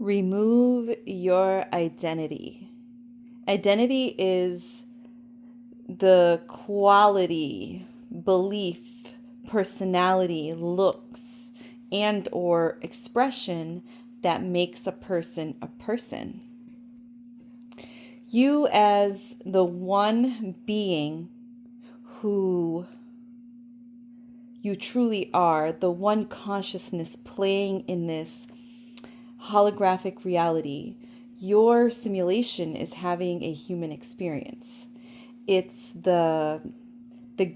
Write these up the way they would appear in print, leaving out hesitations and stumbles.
Remove your identity. Identity is the quality, belief, personality, looks, and or expression that makes a person a person. You as the one being who you truly are, the one consciousness playing in this holographic reality, your simulation is having a human experience. It's the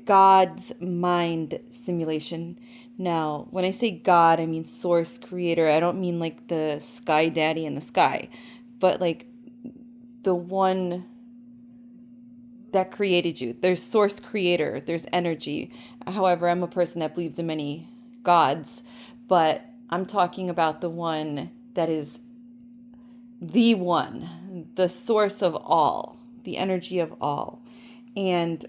God's mind simulation. Now, when I say God, I mean source creator. I don't mean like the sky daddy in the sky, but like the one that created you. There's source creator, there's energy. However, I'm a person that believes in many gods, but I'm talking about the one that is the one, the source of all, the energy of all. And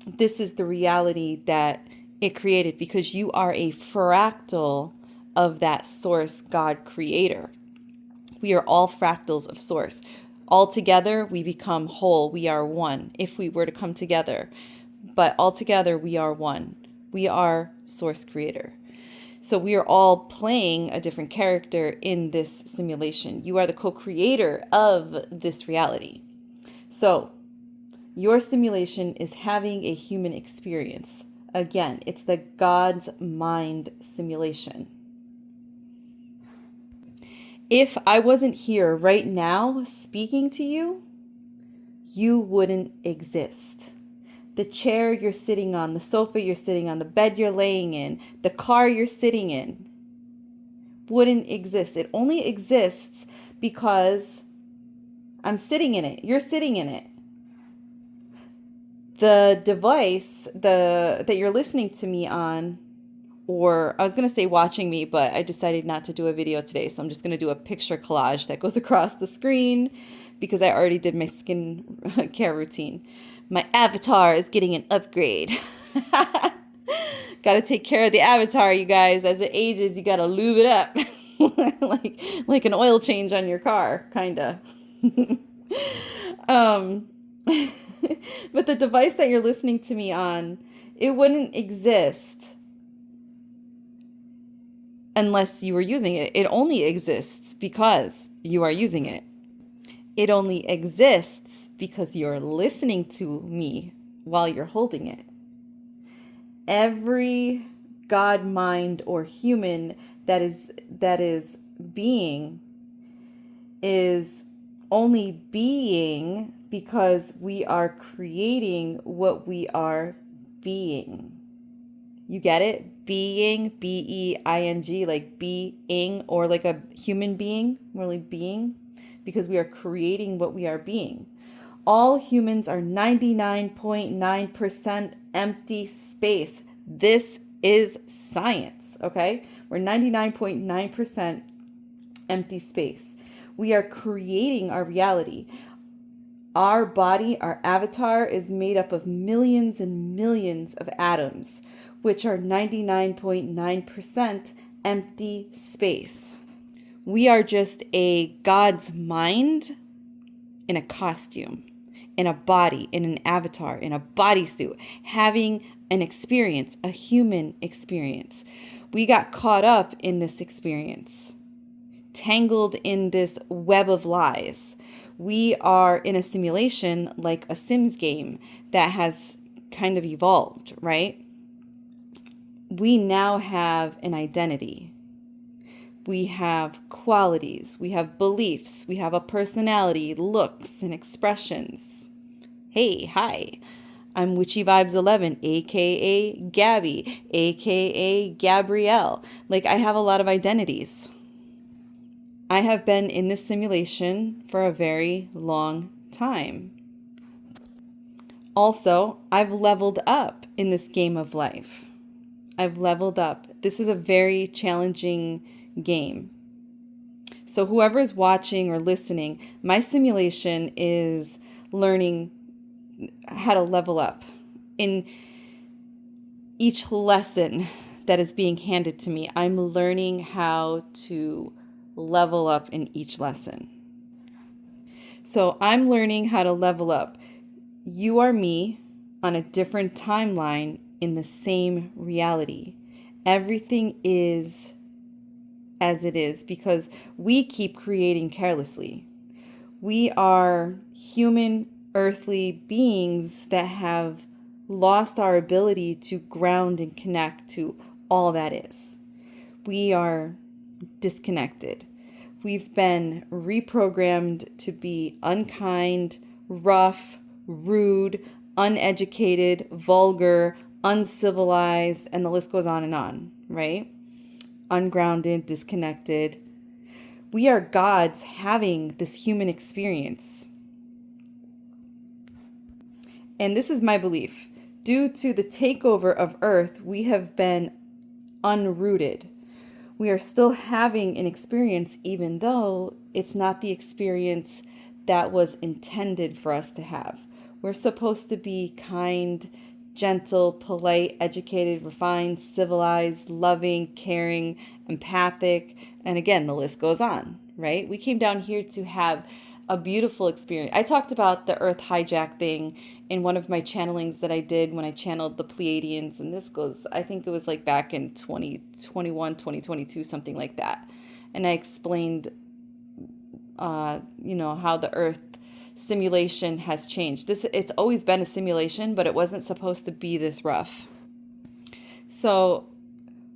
this is the reality that it created because you are a fractal of that source God creator. We are all fractals of source. All together, we become whole. We are one if we were to come together. But all together, we are one. We are source creator. So we are all playing a different character in this simulation. You are the co-creator of this reality. So your simulation is having a human experience. Again, it's the God's mind simulation. If I wasn't here right now speaking to you, you wouldn't exist. The chair you're sitting on, the sofa you're sitting on, the bed you're laying in, the car you're sitting in wouldn't exist. It only exists because I'm sitting in it. You're sitting in it. The device that you're listening to me on, or I was going to say watching me, but I decided not to do a video today. So I'm just going to do a picture collage that goes across the screen because I already did my skin care routine. My avatar is getting an upgrade. Got to take care of the avatar, you guys. As it ages, you got to lube it up. like an oil change on your car, kind of. um, but the device that you're listening to me on, it wouldn't exist unless you were using it. It only exists because you are using it. It only exists because you're listening to me while you're holding it. Every God mind or human that is being is only being because we are creating what we are being. You get it? Being, B-E-I-N-G, like being, or like a human being, more like being, because we are creating what we are being. All humans are 99.9% empty space. This is science, okay? We're 99.9% empty space. We are creating our reality. Our body, our avatar, is made up of millions and millions of atoms, which are 99.9% empty space. We are just a God's mind in a costume, in a body, in an avatar, in a bodysuit, having an experience, a human experience. We got caught up in this experience, tangled in this web of lies. We are in a simulation like a Sims game that has kind of evolved, right? We now have an identity. We have qualities, we have beliefs, we have a personality, looks, and expressions. Hey, hi, I'm Witchy Vibes 11, aka Gabby, aka Gabrielle. Like, I have a lot of identities. I have been in this simulation for a very long time. Also, I've leveled up in this game of life. I've leveled up. This is a very challenging game. So whoever's watching or listening, my simulation is learning how to level up in each lesson that is being handed to me. I'm learning how to level up in each lesson. So I'm learning how to level up. You are me on a different timeline in the same reality. Everything is as it is because we keep creating carelessly. We are human, earthly beings that have lost our ability to ground and connect to all that is. We are disconnected. We've been reprogrammed to be unkind, rough, rude, uneducated, vulgar, uncivilized, and the list goes on, right? Ungrounded, disconnected. We are gods having this human experience. And this is my belief. Due to the takeover of Earth, we have been unrooted. We are still having an experience, even though it's not the experience that was intended for us to have. We're supposed to be kind, gentle, polite, educated, refined, civilized, loving, caring, empathic, and again, the list goes on, right? We came down here to have a beautiful experience. I talked about the Earth hijack thing in one of my channelings that I did when I channeled the Pleiadians, and this goes, I think it was like back in 2021, 2022, something like that. And I explained, how the Earth simulation has changed. It's always been a simulation, but it wasn't supposed to be this rough. So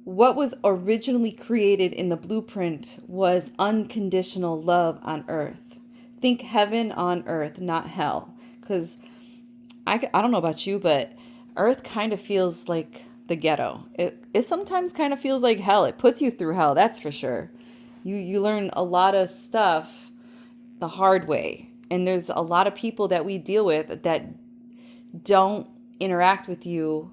what was originally created in the blueprint was unconditional love on Earth. Think heaven on earth, not hell. Because I don't know about you, but Earth kind of feels like the ghetto. It sometimes kind of feels like hell. It puts you through hell, that's for sure. You learn a lot of stuff the hard way. And there's a lot of people that we deal with that don't interact with you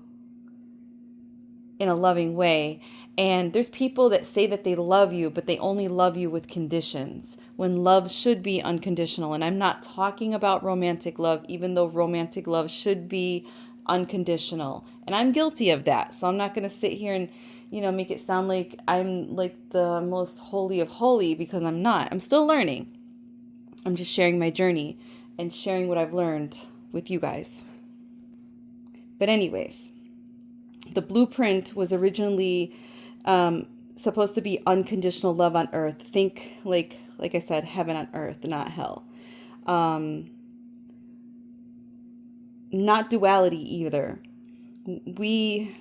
in a loving way. And there's people that say that they love you, but they only love you with conditions, when love should be unconditional. And I'm not talking about romantic love, even though romantic love should be unconditional. And I'm guilty of that. So I'm not going to sit here and, make it sound like I'm like the most holy of holy, because I'm not. I'm still learning. I'm just sharing my journey and sharing what I've learned with you guys. But anyways, the blueprint was originally supposed to be unconditional love on earth. Think like I said, heaven on earth, not hell. Not duality either. We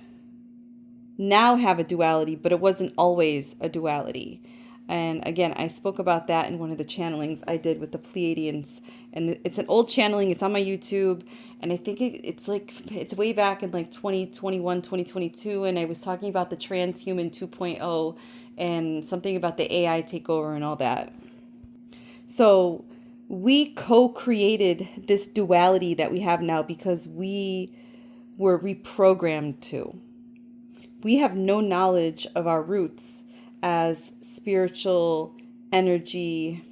now have a duality, but it wasn't always a duality. And again, I spoke about that in one of the channelings I did with the Pleiadians. And it's an old channeling. It's on my YouTube. And I think it's way back in like 2021, 2022. And I was talking about the transhuman 2.0 and something about the AI takeover and all that. So we co-created this duality that we have now because we were reprogrammed to. We have no knowledge of our roots as spiritual energy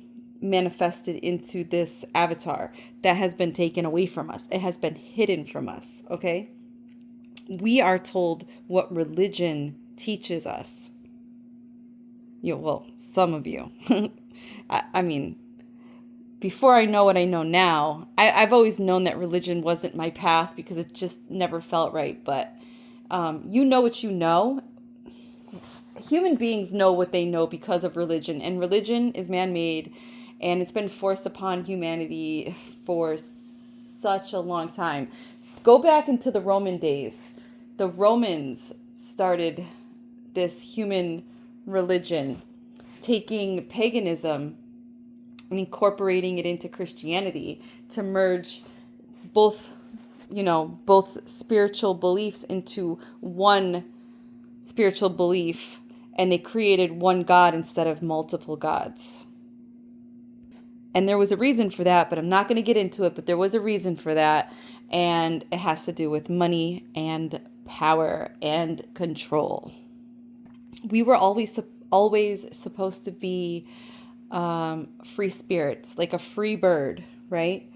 manifested into this avatar that has been taken away from us. It has been hidden from us, okay? We are told what religion teaches us. Well, some of you. I mean, before I know what I know now, I've always known that religion wasn't my path because it just never felt right. But you know what you know. Human beings know what they know because of religion, and religion is man-made, and it's been forced upon humanity for such a long time. Go back into the Roman days. The Romans started this human religion, taking paganism and incorporating it into Christianity to merge both spiritual beliefs into one spiritual belief, and they created one God instead of multiple gods. And there was a reason for that, but I'm not going to get into it, but there was a reason for that, and it has to do with money and power and control. We were always supposed to be free spirits, like a free bird, right?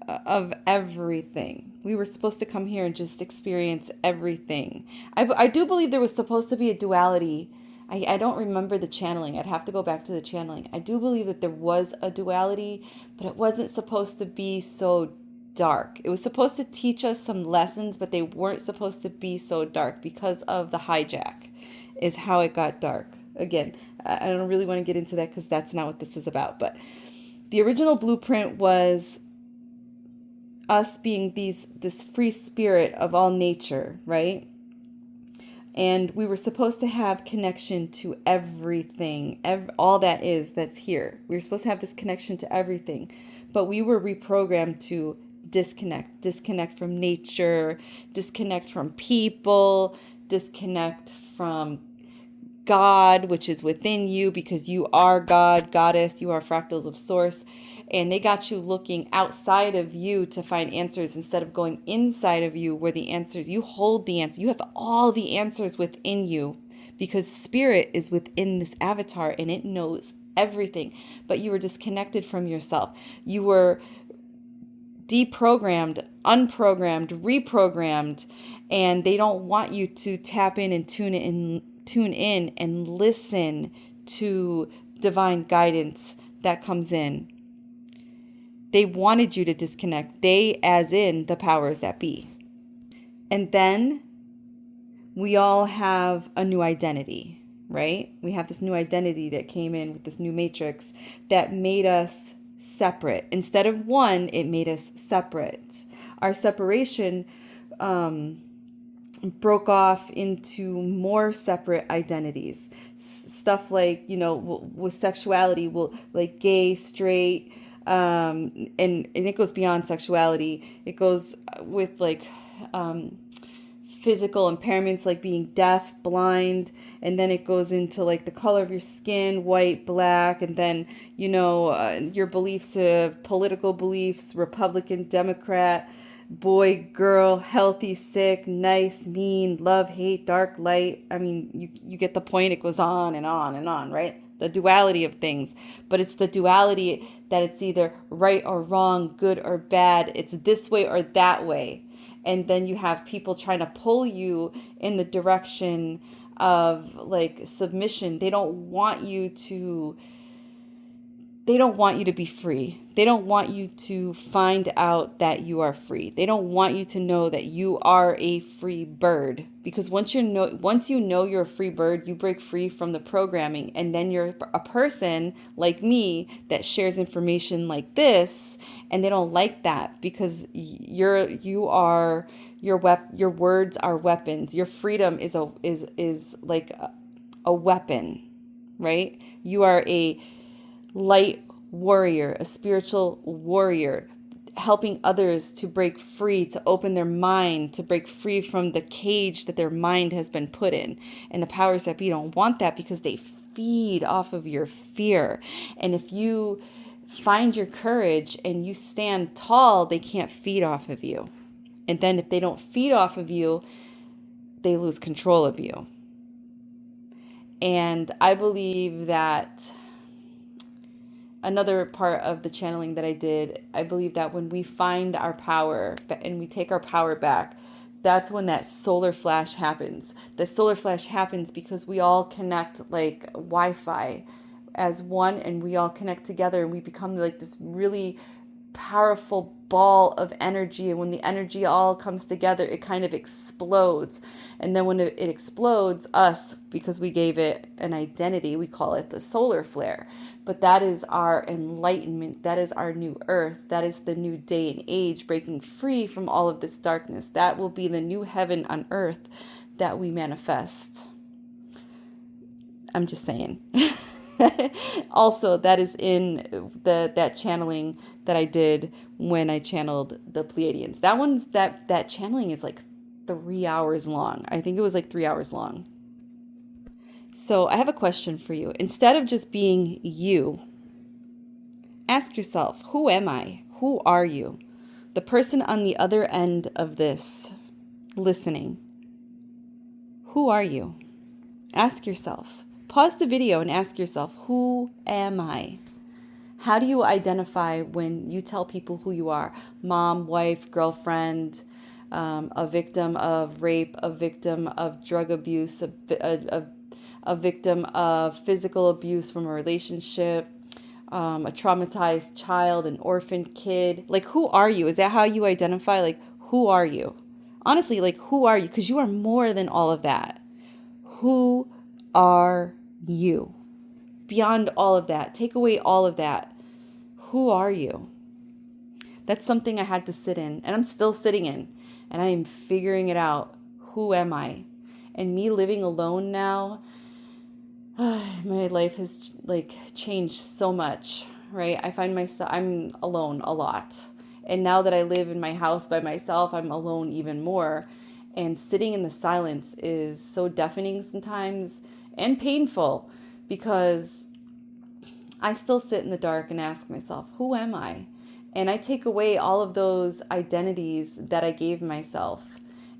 Of everything. We were supposed to come here and just experience everything. I do believe there was supposed to be a duality. I don't remember the channeling. I'd have to go back to the channeling. I do believe that there was a duality, but it wasn't supposed to be so dark. It was supposed to teach us some lessons, but they weren't supposed to be so dark because of the hijack, is how it got dark. Again, I don't really want to get into that because that's not what this is about. But the original blueprint was us being this free spirit of all nature, right? And we were supposed to have connection to everything, all that's here. We were supposed to have this connection to everything, but we were reprogrammed to disconnect from nature, disconnect from people, disconnect from God, which is within you, because you are God, goddess, you are fractals of source. And they got you looking outside of you to find answers instead of going inside of you where the answers, you hold the answer. You have all the answers within you because spirit is within this avatar and it knows everything. But you were disconnected from yourself. You were deprogrammed, unprogrammed, reprogrammed, and they don't want you to tap in and tune in and listen to divine guidance that comes in. They wanted you to disconnect. They, as in the powers that be. And then we all have a new identity, right? We have this new identity that came in with this new matrix that made us separate. Instead of one, it made us separate. Our separation broke off into more separate identities. Stuff like, with sexuality, like gay, straight, and it goes beyond sexuality. It goes with like physical impairments like being deaf, blind, and then it goes into like the color of your skin, white, black, and then your beliefs, political beliefs, Republican, Democrat, boy, girl, healthy, sick, nice, mean, love, hate, dark, light. I mean, you get the point. It goes on and on and on, right? The duality of things, but it's the duality that it's either right or wrong, good or bad. It's this way or that way. And then you have people trying to pull you in the direction of like submission. They don't want you to be free. They don't want you to find out that you are free. They don't want you to know that you are a free bird. Because once you know you're a free bird, you break free from the programming, and then you're a person like me that shares information like this, and they don't like that because your words are weapons. Your freedom is like a weapon, right? You are a light warrior, a spiritual warrior, helping others to break free, to open their mind, to break free from the cage that their mind has been put in. And the powers that be don't want that because they feed off of your fear. And if you find your courage and you stand tall, they can't feed off of you. And then if they don't feed off of you, they lose control of you. And I believe that another part of the channeling that I did, I believe that when we find our power and we take our power back, that's when that solar flash happens. The solar flash happens because we all connect like Wi-Fi as one, and we all connect together and we become like this really powerful ball of energy. And when the energy all comes together, it kind of explodes. And then when it explodes, us, because we gave it an identity, we call it the solar flare. But that is our enlightenment. That is our new earth. That is the new day and age, breaking free from all of this darkness. That will be the new heaven on earth that we manifest. I'm just saying. Also, that is in that channeling that I did when I channeled the Pleiadians. That channeling is like 3 hours long. I think it was like 3 hours long. So I have a question for you. Instead of just being you, ask yourself, who am I? Who are you? The person on the other end of this listening. Who are you? Ask yourself. Pause the video and ask yourself, who am I? How do you identify when you tell people who you are? Mom, wife, girlfriend, a victim of rape, a victim of drug abuse, a a victim of physical abuse from a relationship, a traumatized child, an orphaned kid. Like, who are you? Is that how you identify? Like, who are you? Honestly, like, who are you? Because you are more than all of that. Who are you? Beyond all of that, take away all of that. Who are you? That's something I had to sit in, and I'm still sitting in, and I am figuring it out. Who am I? And me living alone now, my life has like changed so much, right? I find myself, I'm alone a lot. And now that I live in my house by myself, I'm alone even more. And sitting in the silence is so deafening sometimes and painful, because I still sit in the dark and ask myself, who am I? And I take away all of those identities that I gave myself.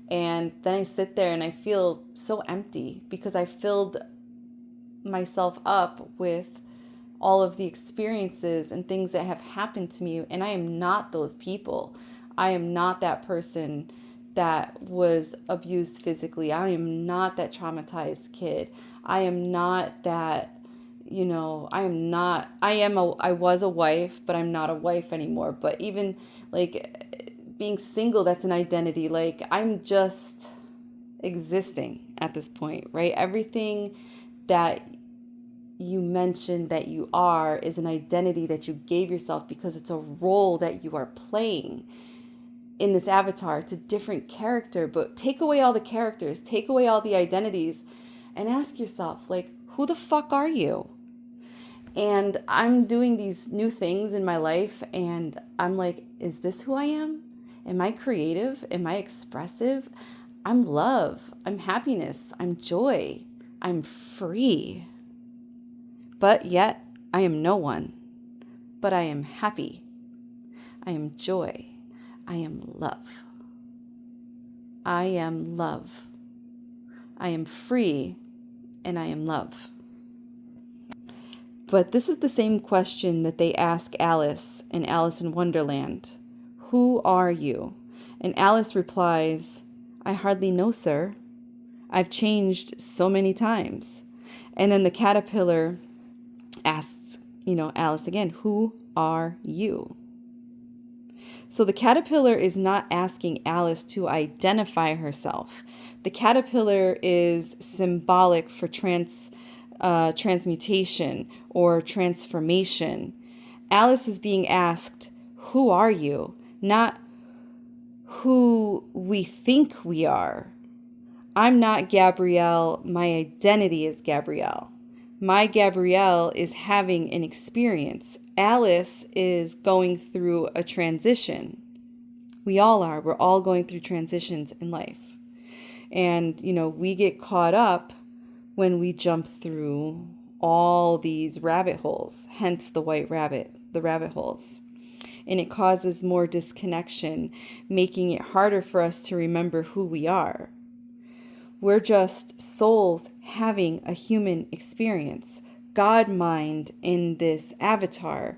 And then I sit there and I feel so empty, because I filled myself up with all of the experiences and things that have happened to me. And I am not those people. I am not that person that was abused physically. I am not that traumatized kid. I am not that, I was a wife, but I'm not a wife anymore. But even like being single, that's an identity. Like, I'm just existing at this point, right? Everything that you mentioned that you are is an identity that you gave yourself, because it's a role that you are playing in this avatar. It's a different character. But take away all the characters, take away all the identities, and ask yourself, like, who the fuck are you? And I'm doing these new things in my life, and I'm like, is this who I am? Am I creative? Am I expressive? I'm love. I'm happiness. I'm joy. I'm free. But yet, I am no one. But I am happy. I am joy. I am love. I am love. I am free, and I am love. But this is the same question that they ask Alice in Alice in Wonderland. Who are you? And Alice replies, I hardly know, sir. I've changed so many times. And then the caterpillar asks, Alice again, who are you? So the caterpillar is not asking Alice to identify herself. The caterpillar is symbolic for transmutation or transformation. Alice is being asked, who are you? Not who we think we are. I'm not Gabrielle. My identity is Gabrielle. My Gabrielle is having an experience. Alice is going through a transition. We all are. We're all going through transitions in life. And, we get caught up when we jump through all these rabbit holes, hence the white rabbit, the rabbit holes. And it causes more disconnection, making it harder for us to remember who we are. We're just souls having a human experience, God mind in this avatar.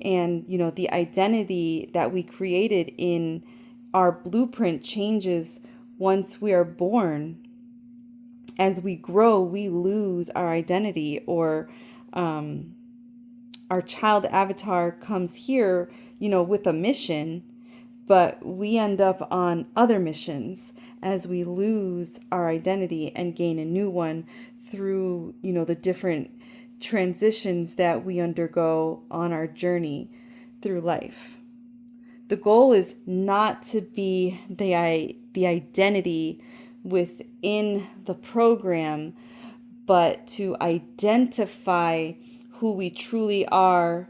And, the identity that we created in our blueprint changes once we are born. As we grow, we lose our identity, or our child avatar comes here, with a mission, but we end up on other missions as we lose our identity and gain a new one through, the different transitions that we undergo on our journey through life. The goal is not to be the identity within the program, but to identify who we truly are.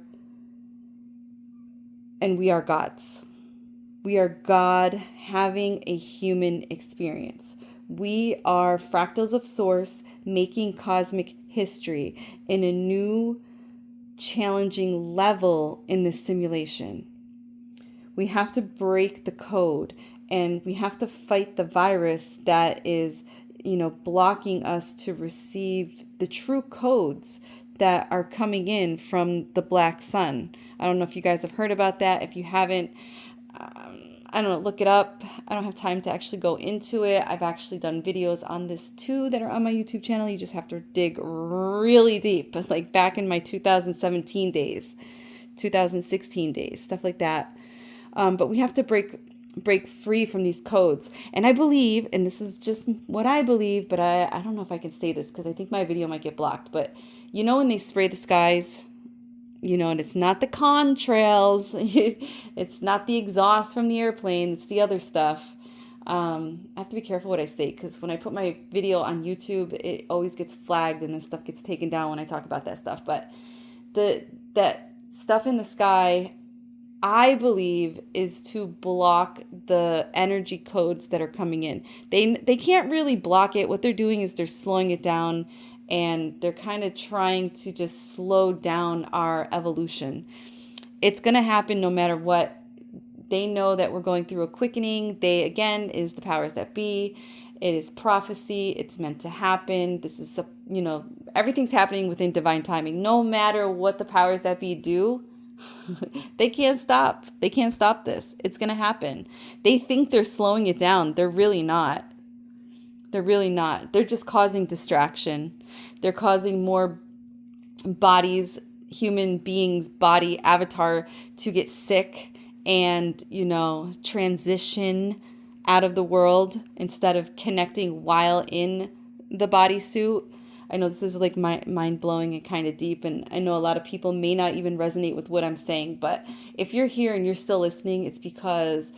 And we are gods. We are God having a human experience. We are fractals of Source making cosmic history in a new, challenging level in this simulation. We have to break the code, and we have to fight the virus that is, blocking us to receive the true codes that are coming in from the black sun. I don't know if you guys have heard about that. If you haven't, I don't know, look it up. I don't have time to actually go into it. I've actually done videos on this too that are on my YouTube channel. You just have to dig really deep, like back in my 2017 days, 2016 days, stuff like that. But we have to break free from these codes. And I believe, and this is just what I believe, but I don't know if I can say this because I think my video might get blocked, but you know when they spray the skies, you know, and it's not the contrails, it's not the exhaust from the airplane, it's the other stuff. I have to be careful what I say because when I put my video on YouTube, it always gets flagged and then stuff gets taken down when I talk about that stuff. But that stuff in the sky, I believe, is to block the energy codes that are coming in. They can't really block it. What they're doing is they're slowing it down, and they're kind of trying to just slow down our evolution. It's going to happen no matter what. They know that we're going through a quickening. They, again, is the powers that be. It is prophecy. It's meant to happen. This is, everything's happening within divine timing. No matter what the powers that be do, they can't stop. They can't stop this. It's going to happen. They think they're slowing it down. They're really not. They're really not. They're just causing distraction. They're causing more bodies, human beings, body avatar to get sick and, transition out of the world instead of connecting while in the bodysuit. I know this is like mind-blowing and kind of deep, and I know a lot of people may not even resonate with what I'm saying, but if you're here and you're still listening, it's because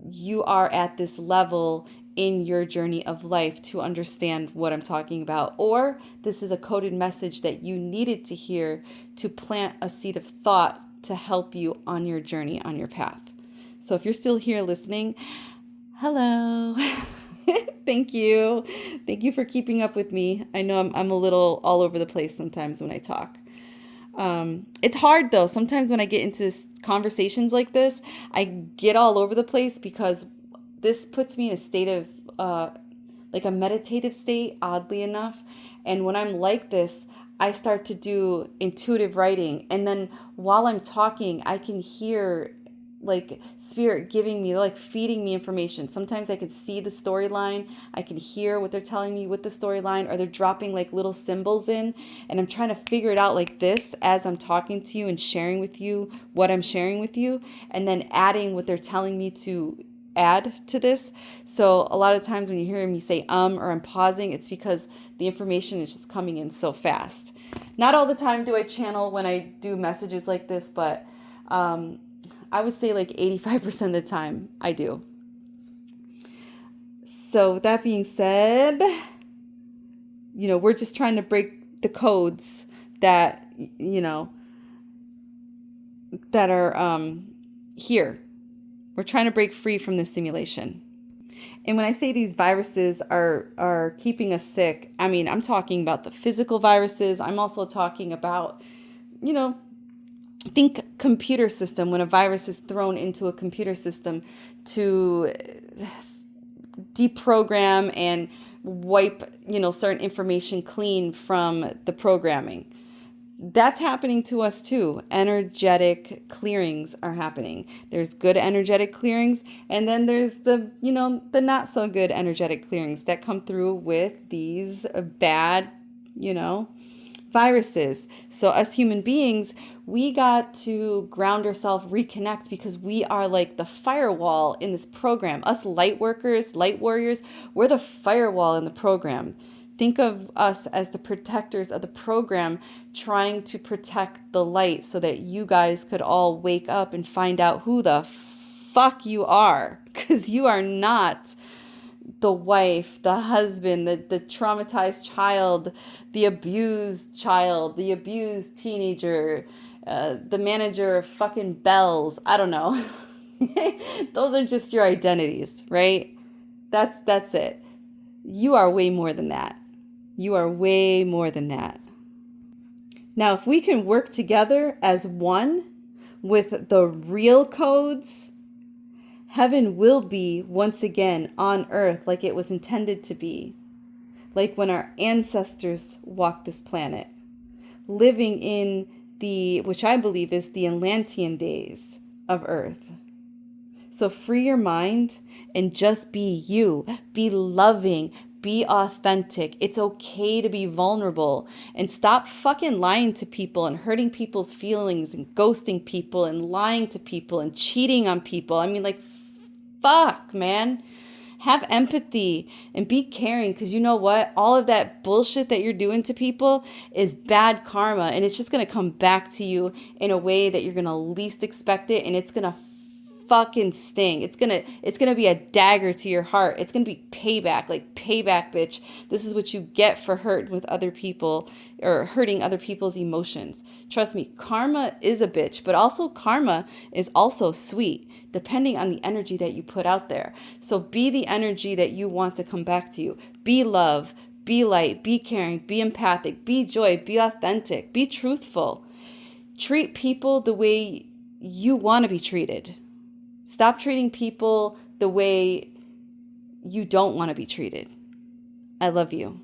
you are at this level in your journey of life to understand what I'm talking about, or this is a coded message that you needed to hear to plant a seed of thought to help you on your journey, on your path. So if you're still here listening, hello. Thank you. Thank you for keeping up with me. I know I'm a little all over the place sometimes when I talk. It's hard though. Sometimes when I get into conversations like this, I get all over the place because this puts me in a state of like a meditative state, oddly enough. And when I'm like this, I start to do intuitive writing. And then while I'm talking, I can hear like spirit giving me, like feeding me information. Sometimes I can see the storyline. I can hear what they're telling me with the storyline, or they're dropping like little symbols in, and I'm trying to figure it out like this as I'm talking to you and sharing with you what I'm sharing with you, and then adding what they're telling me to add to this. So a lot of times when you hear me say or I'm pausing, it's because the information is just coming in so fast. Not all the time do I channel when I do messages like this, but I would say like 85% of the time I do. So with that being said, we're just trying to break the codes that, that are here. We're trying to break free from this simulation. And when I say these viruses are keeping us sick, I mean, I'm talking about the physical viruses. I'm also talking about, think computer system, when a virus is thrown into a computer system to deprogram and wipe, certain information clean from the programming. That's happening to us too. Energetic clearings are happening. There's good energetic clearings, and then there's the not so good energetic clearings that come through with these bad, viruses. So us human beings, we got to ground ourselves, reconnect, because we are like the firewall in this program. Us light workers, light warriors, we're the firewall in the program. Think of us as the protectors of the program, trying to protect the light so that you guys could all wake up and find out who the fuck you are. Because you are not the wife, the husband, the traumatized child, the abused teenager, the manager of fucking Bells. I don't know. Those are just your identities, right? That's it. You are way more than that. You are way more than that. Now, if we can work together as one with the real codes, heaven will be once again on earth like it was intended to be. Like when our ancestors walked this planet, living in which I believe is the Atlantean days of earth. So free your mind and just be you. Be loving. Be authentic. It's okay to be vulnerable. And stop fucking lying to people and hurting people's feelings and ghosting people and lying to people and cheating on people. I mean, like, fuck, man. Have empathy and be caring, because you know what? All of that bullshit that you're doing to people is bad karma, and it's just going to come back to you in a way that you're going to least expect it, and it's going to fucking sting. It's gonna be a dagger to your heart. It's gonna be payback, like payback, bitch. This is what you get for hurt with other people or hurting other people's emotions. Trust me, karma is a bitch, but also karma is also sweet, depending on the energy that you put out there. So be the energy that you want to come back to you. Be love, be light, be caring, be empathic, be joy, be authentic, be truthful. Treat people the way you want to be treated. Stop treating people the way you don't want to be treated. I love you.